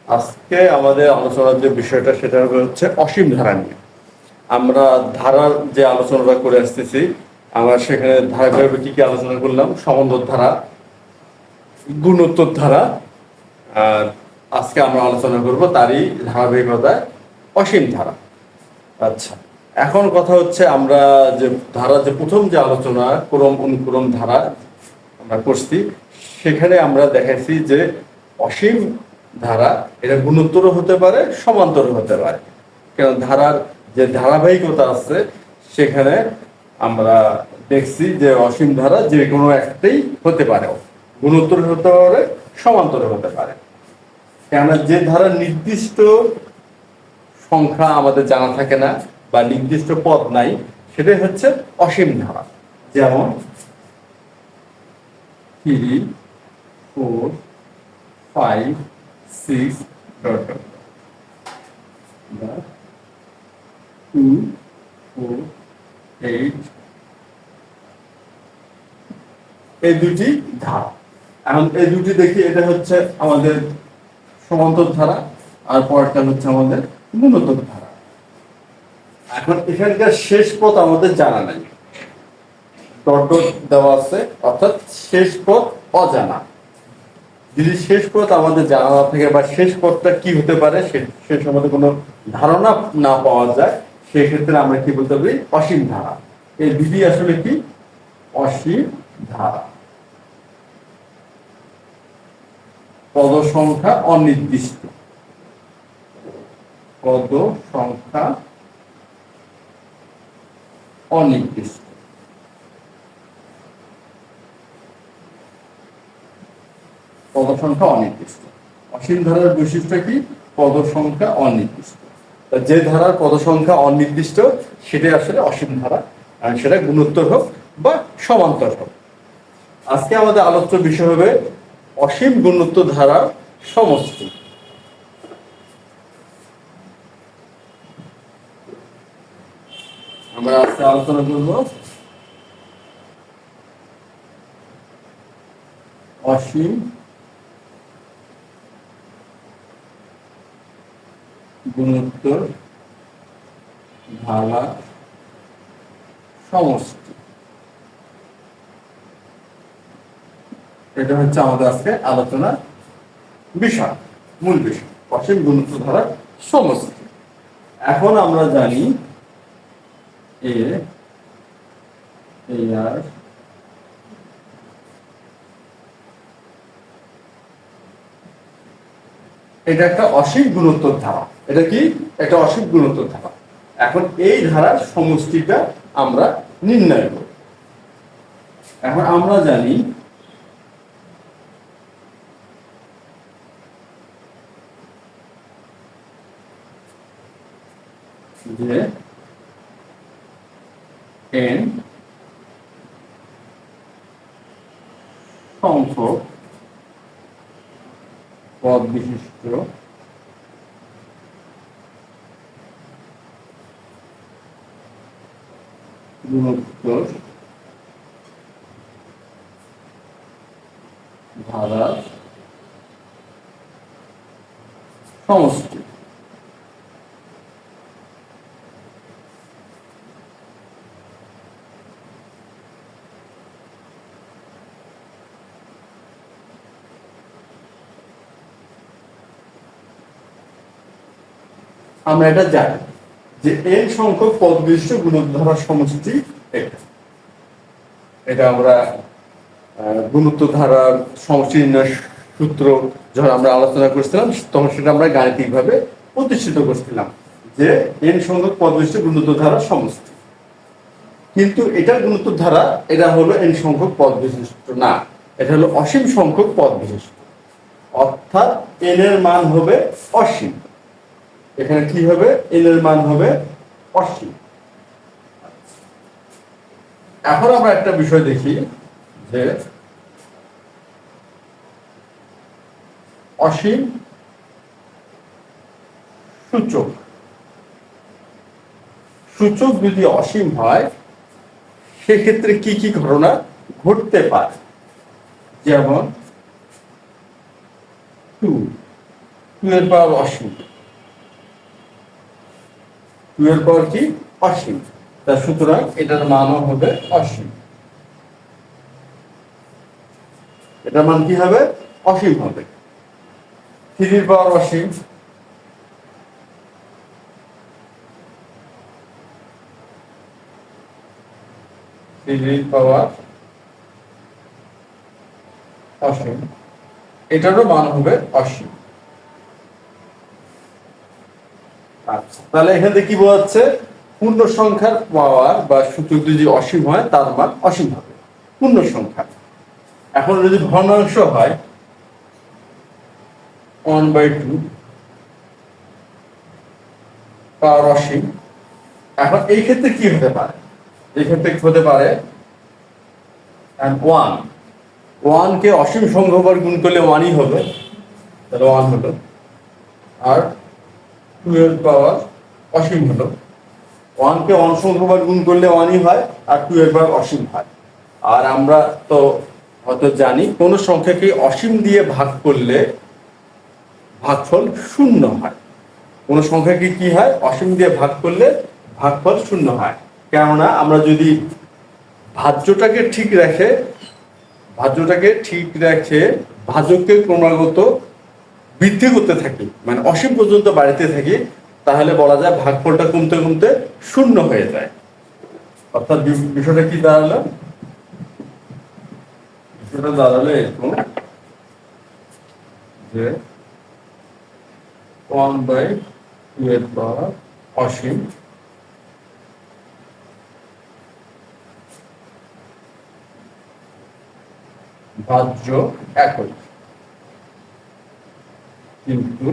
আজকে আমাদের আলোচনার যে বিষয়টা সেটা হচ্ছে অসীম ধারা নিয়ে। আমরা ধারার যে আলোচনাটা করে আসতেছি, আমরা সেখানে ধারাবাহিকভাবে কি কি আলোচনা করলাম? সমান্তর ধারা, গুণোত্তর ধারা, আর আজকে আমরা আলোচনা করব তারই ধারাবাহিকতায় অসীম ধারা। আচ্ছা, এখন কথা হচ্ছে আমরা যে ধারা যে প্রথম যে আলোচনা ক্রম অনুক্রম ধারা আমরা করছি, সেখানে আমরা দেখাইছি যে অসীম ধারা এটা গুণোত্তরও হতে পারে, সমান্তর হতে পারে। কারণ ধারার যে ধারাবাহিকতা আছে সেখানে আমরা দেখছি যে অসীম ধারা যে কোনো একটাই হতে পারে, গুণোত্তর হতে পারে, সমান্তর হতে পারে। কেননা যে ধারা নির্দিষ্ট সংখ্যা আমাদের জানা থাকে না বা নির্দিষ্ট পদ নাই, সেটাই হচ্ছে অসীম ধারা। যেমন 3, 4, 5, 6 ডট ডট 2, 4, 8 এই দুটি ধারা। এখন এই দুটি দেখি, এটা হচ্ছে আমাদের সমান্তর ধারা, আর পরেরটা হচ্ছে আমাদের গুণোত্তর ধারা। এখন এখানকার শেষ পথ আমাদের জানা নাই, ডট ডট দেওয়া আছে, অর্থাৎ শেষ পথ অজানা। যদি শেষ পথ আমাদের জানা না থাকে বা শেষ পথটা কি হতে পারে সে সম্বন্ধে কোনো ধারণা না পাওয়া যায়, সেক্ষেত্রে আমরা কি বলতে পারি? অসীম ধারা। এই দুটি আসলে কি? অসীম ধারা। পদ সংখ্যা অনির্দিষ্ট, পদ সংখ্যা অনির্দিষ্ট। পদ সংখ্যা অনির্দিষ্ট। অসীম ধারার বৈশিষ্ট্য কি? পদ সংখ্যা অনির্দিষ্ট। যে ধারার পদ সংখ্যা অনির্দিষ্ট সেটাই আসলে অসীম ধারা, আর সেটা গুণোত্তর হোক বা সমান্তর হোক। আজকে আমাদের আলোচ্য বিষয় হবে অসীম গুণোত্তর ধারার সমষ্টি। আমরা আজকে আলোচনা করব অসীম গুণোত্তর ধারা সমষ্টি। এটা হচ্ছে আমাদের আজকে আলোচনার বিষয়, মূল বিষয়, অসীম গুণোত্তর ধারার সমষ্টি। এখন আমরা জানি এ আর এটা একটা অসীম গুণোত্তর ধারা। এটা কি? একটা অসীম গুণোত্তর ধারা। এখন এই ধারার সমষ্টিটা আমরা নির্ণয় করব। এখন আমরা জানি যে n সংখ্যক পদ বিশিষ্ট গুণোত্তর ধারার সমষ্টি। আমরা এটা জানি যে n সংখ্যক পদ বিশিষ্ট গুণোত্তর ধারার সমষ্টি এটা। এটা আমরা গুণোত্তর ধারার সমষ্টি নির্ণয় সূত্র যখন আমরা আলোচনা করছিলাম, তখন সেটা আমরা গাণিতিকভাবে প্রতিষ্ঠিত করছিলাম যে n সংখ্যক পদ বিশিষ্ট গুণোত্তর ধারার সমষ্টি। কিন্তু এটার গুণোত্তর ধারা এটা হলো n সংখ্যক পদ বিশিষ্ট না, এটা হলো অসীম সংখ্যক পদ বিশিষ্ট, অর্থাৎ n এর মান হবে অসীম। এখানে কি হবে? n এর মান হবে অসীম। এখন আমরা একটা বিষয় দেখি যে অসীম সূচক, সূচক যদি অসীম হয় সেক্ষেত্রে কি কি ঘটনা ঘটতে পারে? যেমন 2 টু এর পাওয়ার অসীম, টু এর পাওয়ার কি অসীম, তা সুতরাং এটার মানও হবে অসীম, এটার মান কি হবে অসীম হবে। থ্রির পাওয়ার অসীম, থ্রির পাওয়ার অসীম, এটারও মান হবে অসীম। আচ্ছা, তাহলে এখান থেকে কি বোঝাচ্ছে, পূর্ণ সংখ্যার পাওয়ার বা সূচক যদি অসীম হয় তার মান অসীম হবে পূর্ণ সংখ্যা। এখন যদি ভগ্নাংশ হয় 1/2 পাওয়ার অসীম, এখন এই ক্ষেত্রে কি হতে পারে, এই ক্ষেত্রে কি হতে পারে, 1 কে অসীম সংখ্যকবার গুণ করলে 1ই হবে, তাহলে 1 হলো, আর 2 এর পাওয়ার অসীম হলো। 1 কে সংখ্যকবার গুণ করলে 1ই হয়, আর 2 এর পাওয়ার অসীম হয়। আর আমরা তো হয়তো জানি কোন সংখ্যাকে অসীম দিয়ে ভাগ করলে ভাগফল শূন্য হয়। কোন সংখ্যাকে কি হয়, অসীম দিয়ে ভাগ করলে ভাগফল শূন্য হয়। কেননা আমরা যদি ভাজ্যটাকে ঠিক রেখে ভাজককে ক্রমাগত বৃদ্ধি করতে থাকি, মানে অসীম পর্যন্ত বাড়িতে থাকি, তাহলে বলা যায় ভাগফলটা কমতে কমতে শূন্য হয়ে যায়। অর্থাৎ বিষয়টা কি দাঁড়ালো, বিষয়টা দাঁড়ালো এরকম যে 1/2 এর পাওয়ার অসীম ভাজ্য একই, কিন্তু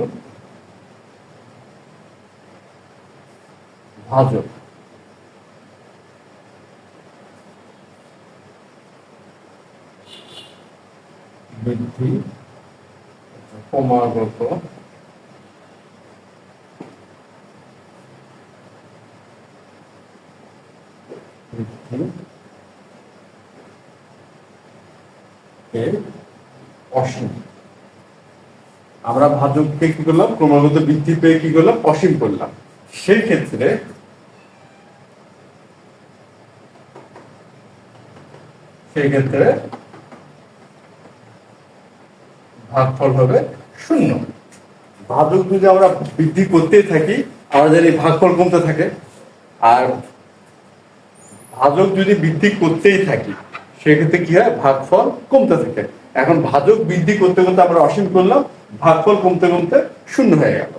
ভাজক বৃদ্ধি ক্রমাগত বৃদ্ধি অসীম। আমরা ভাজককে কি করলাম, ক্রমাগত বৃদ্ধি পেয়ে কি করলাম, অসীম করলাম। সেই ক্ষেত্রে ভাগফল হবে শূন্য। ভাজক যদি আমরা বৃদ্ধি করতেই থাকি, আমাদের এই ভাগফল কমতে থাকে। আর ভাজক যদি বৃদ্ধি করতেই থাকি, সেক্ষেত্রে কি হয়, ভাগফল কমতে থাকে। এখন ভাজক বৃদ্ধি করতে করতে আমরা অসীম করলাম, ভাগফল কমতে কমতে শূন্য হয়ে গেল।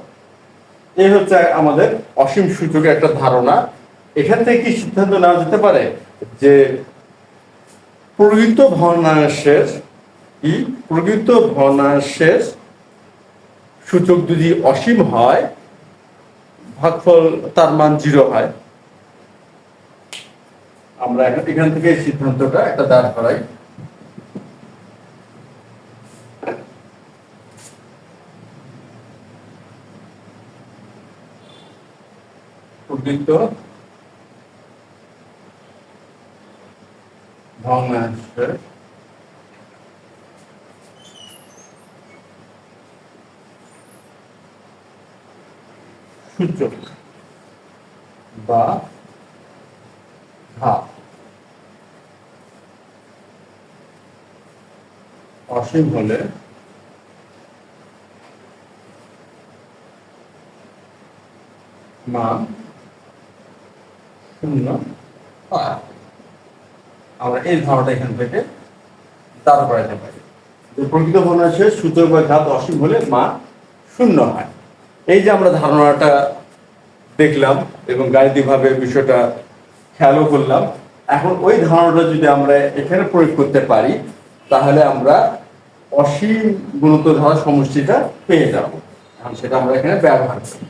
এই হচ্ছে আমাদের অসীম সূচকের একটা ধারণা। এখান থেকে কি সিদ্ধান্ত নেওয়া যেতে পারে যে প্রকৃত ভগ্নাংশের সূচক যদি অসীম হয়, ভাগফল তার মান 0 হয়। আমরা এখান থেকে সিদ্ধান্তটা একটা দাঁড় করাই। প্রকৃত ভগ্নাংশের সূচক বা ঘাত অসীম হলে মান শূন্য হয়। আমরা এই ধারণাটা এখান থেকে দাঁড় করাতে পারি যে প্রকৃত ভগ্নাংশের সূচক বা ঘাত অসীম হলে মান শূন্য হয়। এই যে আমরা ধারণাটা দেখলাম এবং গাণিতিকভাবে বিষয়টা খেয়ালও করলাম, এখন ওই ধারণাটা যদি আমরা এখানে প্রয়োগ করতে পারি, তাহলে আমরা অসীম গুণোত্তর ধারা সমষ্টিটা পেয়ে যাব। এখন সেটা আমরা এখানে ব্যবহার করি।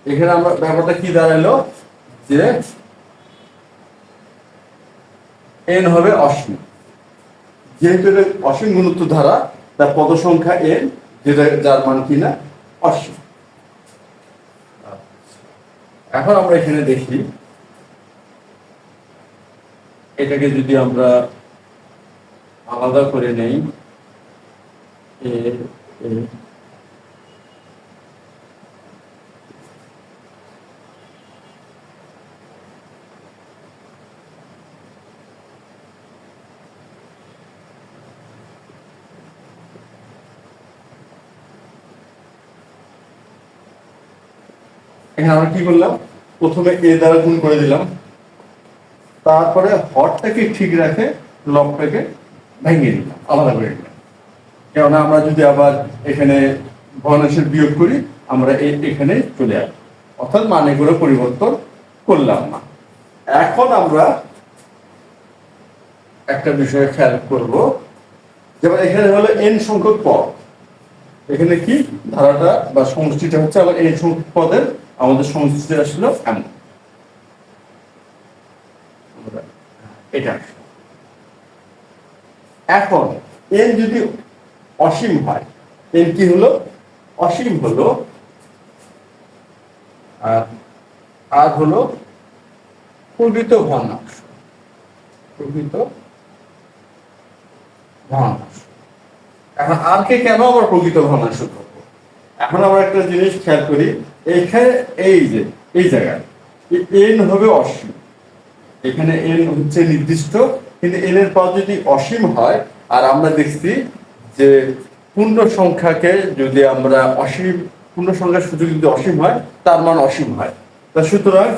এখানে আমরা ব্যাপারটা কি দাঁড়ালো যে n হবে অসীম, যেহেতু এটা অসীম গুণোত্তর ধারা, তার পদ সংখ্যা n, যেটা যার মান কিনা অসীম। এখন আমরা এখানে দেখি, এটাকে যদি আমরা আলাদা করে নেই এ এ এখানে আমরা কি করলাম, প্রথমে এ দ্বারা গুণ করে দিলাম, তারপরে হরটাকে ঠিক রাখে লবটাকে ভেঙে দিলাম, আলাদা করে দিলাম। কেননা আমরা যদি আবার এখানে ভগ্নাংশের বিয়োগ করি, আমরা এখানে চলে আসবো, অর্থাৎ মানেগুলো পরিবর্তন করলাম না। এখন আমরা একটা বিষয় খেয়াল করব, যেমন এখানে হলো এন সংখ্যক পদ, এখানে কি ধারাটা বা সমষ্টিটা হচ্ছে আবার এন সংখ্যক পদের, আমাদের সমষ্টিটা আসলো এমন, এটা। এখন এন যদি অসীম হয়, এন কি হলো, অসীম হলো, আর হলো প্রকৃত ভগ্নাংশ, প্রকৃত ভগ্নাংশ। এখন আর কে কেন আমরা প্রকৃত ভগ্নাংশ করবো, এখন আমরা একটা জিনিস খেয়াল করি, এইখানে এই যে এই জায়গায় এন হবে অসীম, এখানে এন হচ্ছে নির্দিষ্ট, কিন্তু এন এর পদ যদি অসীম হয়, আর আমরা দেখছি যে পূর্ণ সংখ্যাকে যদি আমরা অসীম, পূর্ণ সংখ্যার সুযোগ যদি অসীম হয়, তার মান অসীম হয়। তা সুতরাং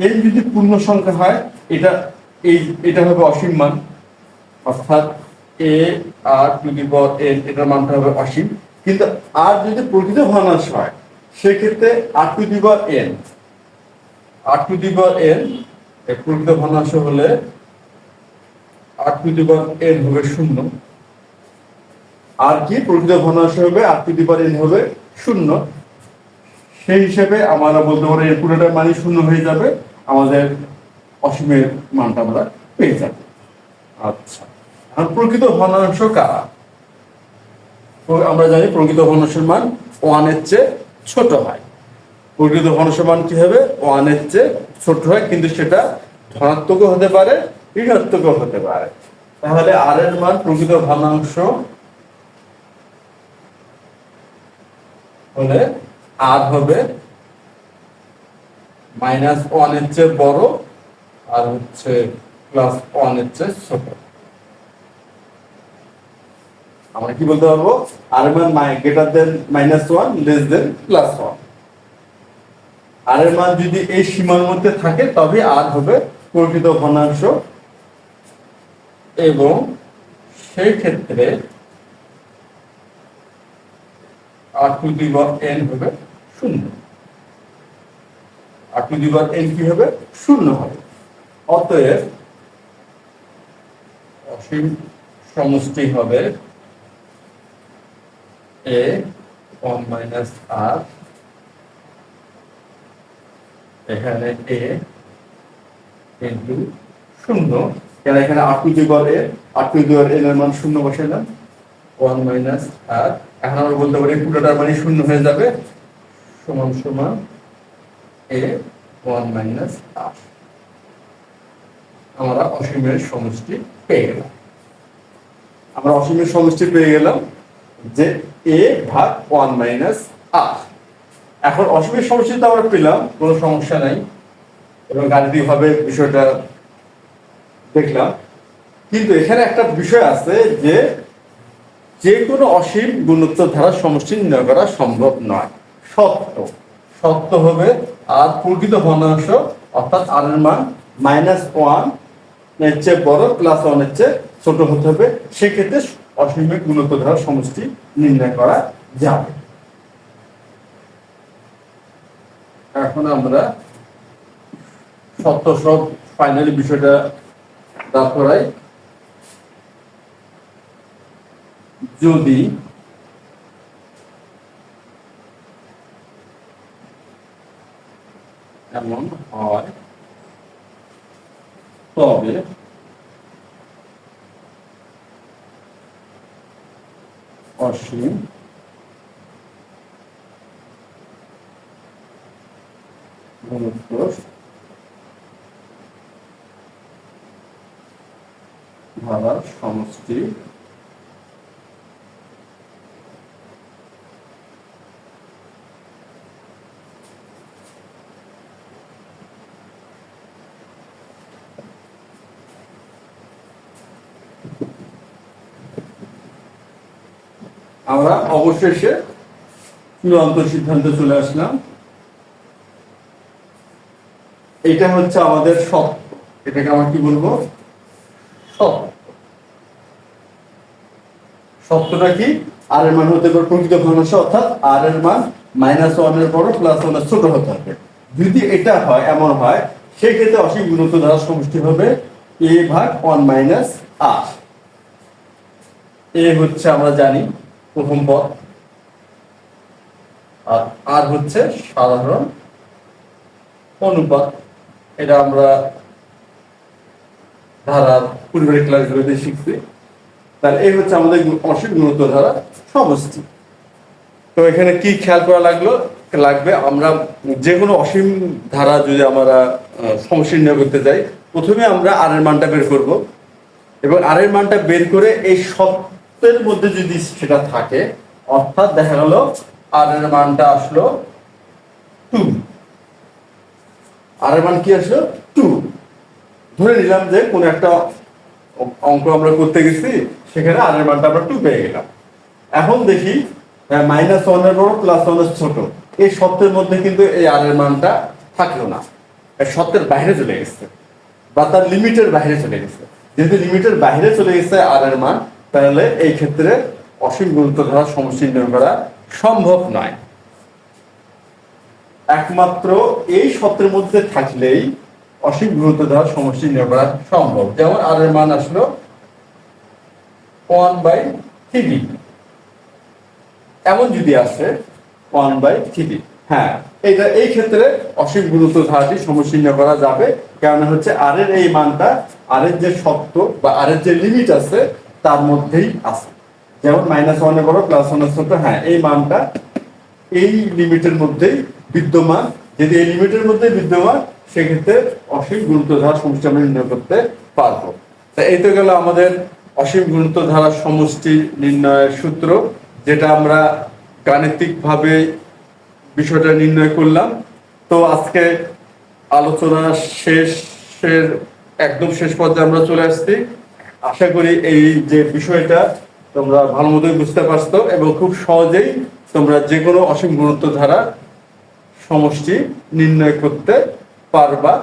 এন যদি পূর্ণ সংখ্যা হয়, এটা হবে অসীম মান, অর্থাৎ এ r to the power N, এটার মানটা হবে অসীম। কিন্তু আর যদি প্রকৃত ভগ্নাংশ হয়, সেক্ষেত্রে r to the power n, r to the power n প্রকৃত ভগ্নাংশ হলে আর টু দি পাওয়ার এন হবে শূন্য, আর কি প্রকৃত ভগ্নাংশ হবে আর টু দি পাওয়ার এন হবে শূন্য। সেই হিসেবে আমরা বলতে পারি এর পুরোটার মানই শূন্য হয়ে যাবে, আমাদের অসীমের মানটা আমরা পেয়ে যাব। আচ্ছা, আর প্রকৃত ভগ্নাংশ কারা? আমরা জানি প্রকৃত ভগ্নাংশের মান 1 এর চেয়ে ছোট হয়। প্রকৃত ভগ্নাংশের মান কি হবে? 1 এর চেয়ে ছোট হয়, কিন্তু সেটা ধনাত্মকও হতে পারে, ঋণাত্মকও হতে পারে। তাহলে আর এর মান প্রকৃত ভগ্নাংশ হলে আর হবে -1 এর চেয়ে বড়, আর হচ্ছে +1 এর চেয়ে ছোট। আমরা কি বলতে পারবো? আর এর মান গ্রেটার দেন -1 লেস দেন +1। আর এর মান যদি এই সীমার মধ্যে থাকে, তবে আর হবে প্রকৃত ভগ্নাংশ, এবং সেই ক্ষেত্রে আর টু দি পাওয়ার এন হবে শূন্য। আর টু দি পাওয়ার এন কি হবে? শূন্য হবে। অতএব অসীম সমষ্টি হবে এ 1 - আর, এখানে এ ইনটু শূন্য, কেন এখানে r to the power a, r to the power n এর মান শূন্য বসাইলাম, 1 - আর। এখন আমরা বলতে পারি পুরোটার মানে শূন্য হয়ে যাবে, সমান সমান এ 1 - আর। আমরা অসীমের সমষ্টি পেয়ে গেলাম। আমরা অসীমের সমষ্টি পেয়ে গেলাম যে এ ভাগ 1 - আর। এখন অসীমের সমষ্টি তো আমরা পেলাম, কোনো সমস্যা নাই, এবং গাণিতিক ভাবে বিষয়টা দেখলাম। কিন্তু এখানে একটা বিষয় আছে যে যে কোনো অসীম গুণোত্তর ধারার সমষ্টি নির্ণয় করা সম্ভব নয়। সত্য হবে আর প্রকৃত ভগ্নাংশ, অর্থাৎ আর এর মান -1 এর চেয়ে বড়, +1 এর চেয়ে ছোট হতে হবে, সেক্ষেত্রে অসীমের গুণোত্তর ধারার সমষ্টি নির্ণয় করা যাবে। এখন আমরা সব ফাইনালি বিষয়টা দাঁড় করাই। যদি এমন হয়, তবে অসীম গুণোত্তর ধারার সমষ্টি আমরা অবশেষে চূড়ান্ত সিদ্ধান্তে চলে আসলাম। এটা হচ্ছে আমাদের সত্য, এটাকে আমরা কি বলবো? সত্য। সত্যটা কি? আর এর মান হতে পারে প্রকৃত ভগ্নাংশ, অর্থাৎ আর এর মান -1 এর বড় +1 এর ছোট হতে হবে। যদি এটা হয়, এমন হয়, সেই ক্ষেত্রে অসীম গুণিত ধারার সমষ্টি হবে a/1 - r। এ হচ্ছে আমরা জানি প্রথম পদ, আর আর হচ্ছে সাধারণ অনুপাত। এটা আমরা ধারার পূর্বের ক্লাসগুলোতে শিখছি। তাহলে এই হচ্ছে আমাদের অসীম গুণিত ধারা সমষ্টি। তো এখানে কি খেয়াল করা লাগবে, আমরা যে কোনো অসীম ধারা যদি আমরা সমষ্টি নির্ণয় করতে যাই, প্রথমে আমরা আর এর মানটা বের করব, এবং আর এর মানটা বের করে এই সত্যের মধ্যে যদি সেটা থাকে, অর্থাৎ দেখা গেল আর এর মানটা আসলো 2, আর এর মান কি আসলো 2। ধরে নিলাম যে কোন একটা অঙ্ক আমরা করতে গেছি, সেখানে আর এর মানটা আমরা 2 পেয়ে গেলাম। এখন দেখি -1 এর বড় +1 এর ছোট, এই সত্যের মধ্যে কিন্তু এই আর এর মানটা থাকলো না, এই সত্যের বাইরে চলে গেছে, বা তার লিমিটের বাইরে চলে গেছে। যেহেতু লিমিটের বাইরে চলে গেছে আর এর মান, তাহলে এই ক্ষেত্রে অসীম গুণিত ধারা সমষ্টি নির্ণয় করা সম্ভব নয়। একমাত্র এই সত্যের মধ্যে থাকলেই অসীম গুণিত ধারা সমষ্টি নির্ণয় করা সম্ভব। যেমন আর এর মান আসলো 1/3, এমন যদি আসে 1/3, হ্যাঁ, এটা এই ক্ষেত্রে অসীম গুণিত ধারাটি সমষ্টি নির্ণয় করা যাবে। কারণ হচ্ছে আর এর এই মানটা আর এর যে সত্য বা আর এর যে লিমিট আছে তার মধ্যেই আছে। যেমন -1 এর বড় +1 এর ছোট, হ্যাঁ, এই মানটা এই লিমিটের মধ্যেই বিদ্যমান। যদি এই লিমিটের মধ্যে বিদ্যমান, সেক্ষেত্রে অসীম গুণিত ধারা সমষ্টি আমরা নির্ণয় করতে পারবো। তা এই তো গেল আমাদের অসীম গুণিত ধারা সমষ্টি নির্ণয়ের সূত্র, যেটা আমরা গাণিতিকভাবে বিষয়টা নির্ণয় করলাম। তো আজকে আলোচনা শেষের একদম শেষ পর্যায়ে আমরা চলে আসছি। আশা করি এই যে বিষয়টা তোমরা ভালো মতোই বুঝতে পারছো, এবং খুব সহজেই তোমরা যে কোনো অসীম গুণিত ধারা সমষ্টি নির্ণয় করতে পারবা।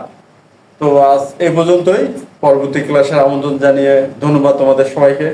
তো আজ এ পর্যন্তই। পরবর্তী ক্লাসের আমন্ত্রণ জানিয়ে ধন্যবাদ তোমাদের সবাইকে।